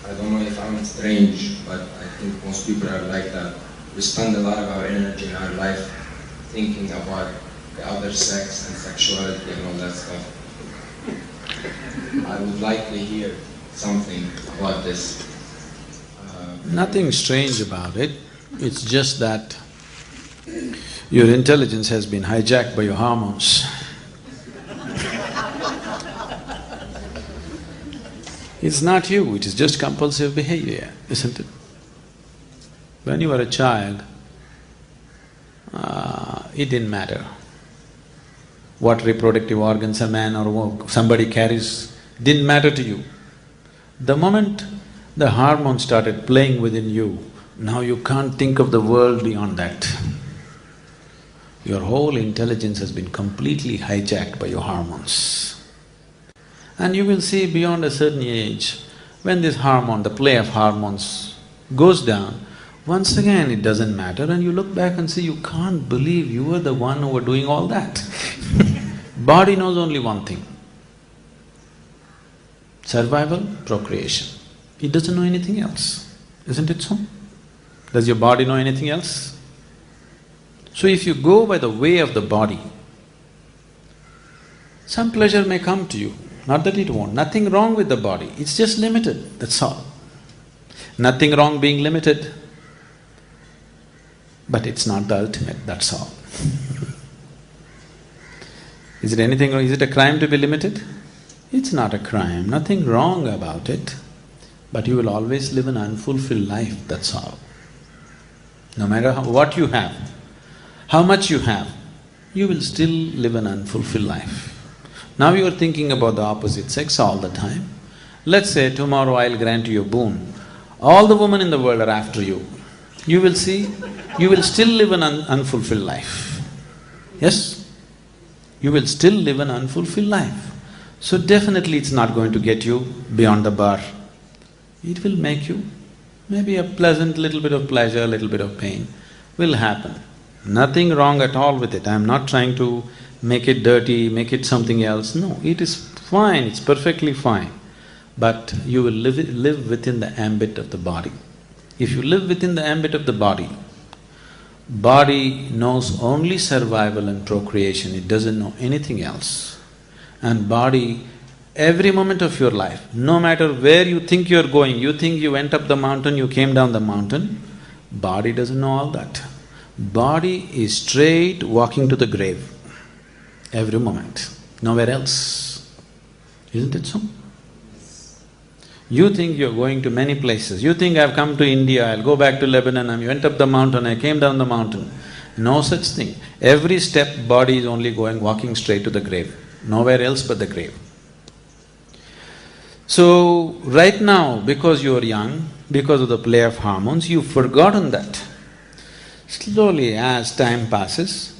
I don't know if I'm strange, but I think most people are like that. We spend a lot of our energy in our life thinking about the other sex and sexuality and all that stuff. I would like to hear something about this. Nothing strange about it, it's just that your intelligence has been hijacked by your hormones. It's not you, it is just compulsive behavior, isn't it? When you were a child, it didn't matter what reproductive organs a man or somebody carries, didn't matter to you. The moment the hormone started playing within you, now you can't think of the world beyond that. Your whole intelligence has been completely hijacked by your hormones. And you will see beyond a certain age, when this hormone, the play of hormones goes down, once again it doesn't matter and you look back and say, you can't believe you were the one who were doing all that. Body knows only one thing: survival, procreation. It doesn't know anything else, isn't it so? Does your body know anything else? So if you go by the way of the body, some pleasure may come to you, not that it won't, nothing wrong with the body, it's just limited, that's all. Nothing wrong being limited, but it's not the ultimate, that's all. Is it anything wrong? Is it a crime to be limited? It's not a crime, nothing wrong about it, but you will always live an unfulfilled life, that's all. No matter what you have, how much you have, you will still live an unfulfilled life. Now you are thinking about the opposite sex all the time. Let's say tomorrow I'll grant you a boon. All the women in the world are after you. You will see, you will still live an unfulfilled life. Yes? You will still live an unfulfilled life. So definitely it's not going to get you beyond the bar. It will make you maybe a pleasant little bit of pleasure, little bit of pain will happen. Nothing wrong at all with it. I'm not trying to make it dirty, make it something else. No, it is fine, it's perfectly fine. But you will live within the ambit of the body. If you live within the ambit of the body, body knows only survival and procreation, it doesn't know anything else. And body, every moment of your life, no matter where you think you're going, you think you went up the mountain, you came down the mountain, body doesn't know all that. Body is straight walking to the grave, every moment, nowhere else. Isn't it so? You think you're going to many places, you think I've come to India, I'll go back to Lebanon, I went up the mountain, I came down the mountain. No such thing. Every step, body is only walking straight to the grave, nowhere else but the grave. So, right now, because you're young, because of the play of hormones, you've forgotten that. Slowly, as time passes,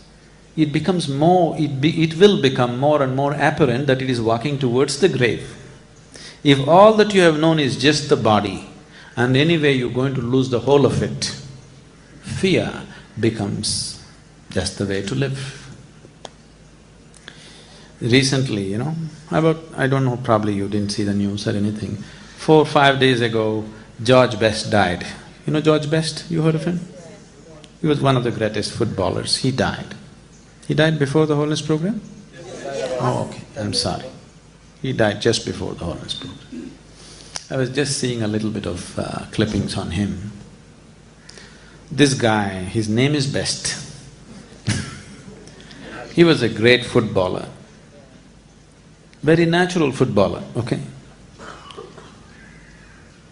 it becomes more… it will become more and more apparent that it is walking towards the grave. If all that you have known is just the body, and anyway you're going to lose the whole of it, fear becomes just the way to live. Recently, I don't know, probably you didn't see the news or anything, 4 or 5 days ago, George Best died. You know George Best? You heard of him? He was one of the greatest footballers, he died. He died before the Holiness program? Oh, okay, I'm sorry. He died just before the Holiness program. I was just seeing a little bit of clippings on him. This guy, his name is Best. He was a great footballer, very natural footballer, okay?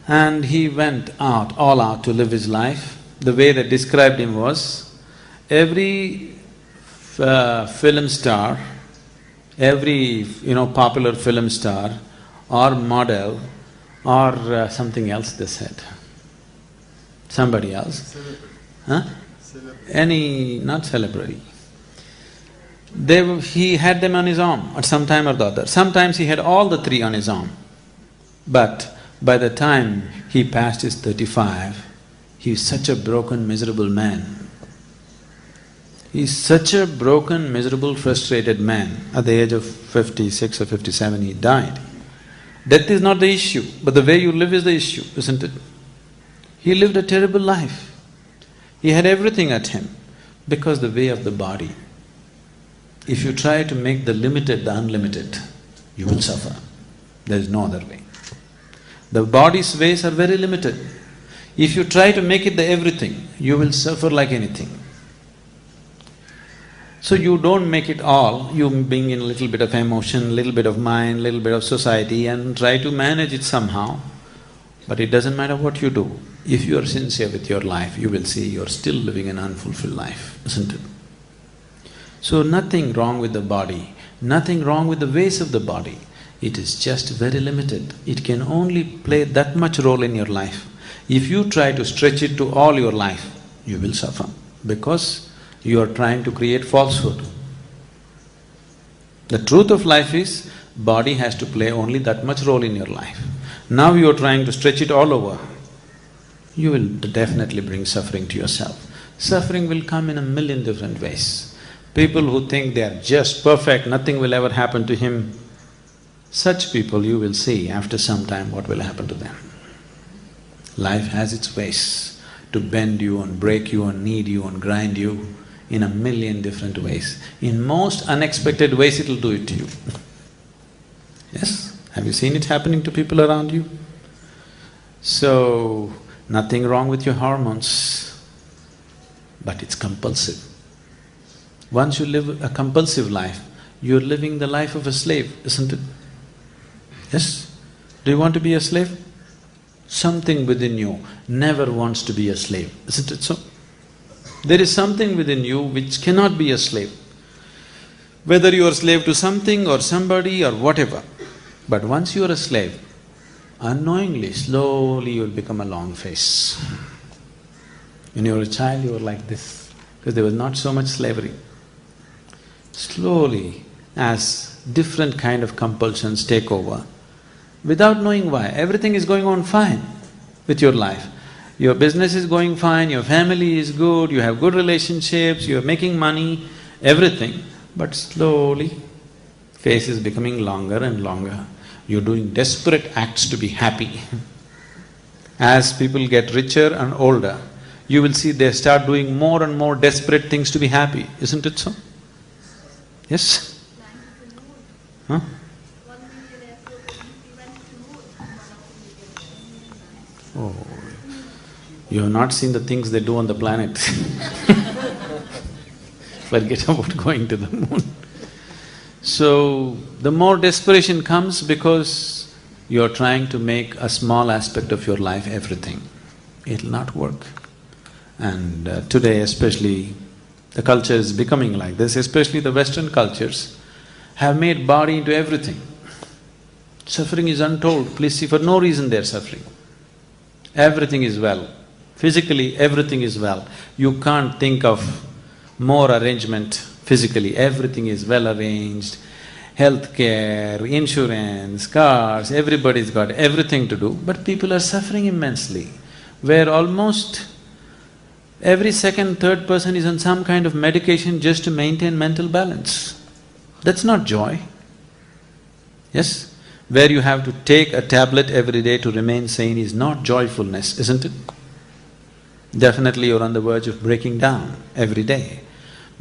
And he went all out to live his life. The way they described him was, every film star, every popular film star or model or something else they said, somebody else, huh? Not celebrity. He had them on his arm at some time or the other. Sometimes he had all the three on his arm. But by the time he passed his 35, he is such a broken, miserable man. He is such a broken, miserable, frustrated man. At the age of 56 or 57, he died. Death is not the issue, but the way you live is the issue, isn't it? He lived a terrible life. He had everything at him because the way of the body. If you try to make the limited the unlimited, you will suffer. There is no other way. The body's ways are very limited. If you try to make it the everything, you will suffer like anything. So you don't make it all, you bring in a little bit of emotion, little bit of mind, little bit of society and try to manage it somehow. But it doesn't matter what you do. If you are sincere with your life, you will see you're still living an unfulfilled life, isn't it? So nothing wrong with the body, nothing wrong with the ways of the body. It is just very limited. It can only play that much role in your life. If you try to stretch it to all your life, you will suffer because you are trying to create falsehood. The truth of life is, body has to play only that much role in your life. Now you are trying to stretch it all over, you will definitely bring suffering to yourself. Suffering will come in a million different ways. People who think they are just perfect, nothing will ever happen to him, such people you will see after some time what will happen to them. Life has its ways to bend you and break you and knead you and grind you in a million different ways. In most unexpected ways it'll do it to you. Yes? Have you seen it happening to people around you? So, nothing wrong with your hormones, but it's compulsive. Once you live a compulsive life, you're living the life of a slave, isn't it? Yes? Do you want to be a slave? Something within you never wants to be a slave, isn't it so? There is something within you which cannot be a slave. Whether you are a slave to something or somebody or whatever, but once you are a slave, unknowingly, slowly you'll become a long face. When you were a child, you were like this, because there was not so much slavery. Slowly, as different kind of compulsions take over, without knowing why, everything is going on fine with your life. Your business is going fine, your family is good, you have good relationships, you're making money, everything, but slowly, face is becoming longer and longer. You're doing desperate acts to be happy. As people get richer and older, you will see they start doing more and more desperate things to be happy, isn't it so? Yes? Huh? Oh, you have not seen the things they do on the planet. Forget about going to the moon. So, the more desperation comes because you're trying to make a small aspect of your life everything. It'll not work. And today especially, the culture is becoming like this, especially the Western cultures have made body into everything. Suffering is untold, please see, for no reason they're suffering. Everything is well, physically everything is well. You can't think of more arrangement physically, everything is well arranged. Healthcare, insurance, cars, everybody's got everything to do, but people are suffering immensely, where almost every second, third person is on some kind of medication just to maintain mental balance. That's not joy. Yes? Where you have to take a tablet every day to remain sane is not joyfulness, isn't it? Definitely you're on the verge of breaking down every day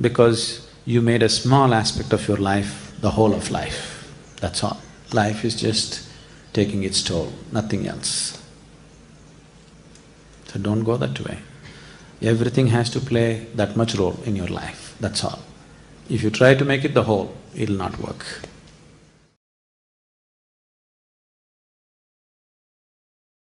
because you made a small aspect of your life the whole of life, that's all. Life is just taking its toll, nothing else. So don't go that way. Everything has to play that much role in your life, that's all. If you try to make it the whole, it'll not work.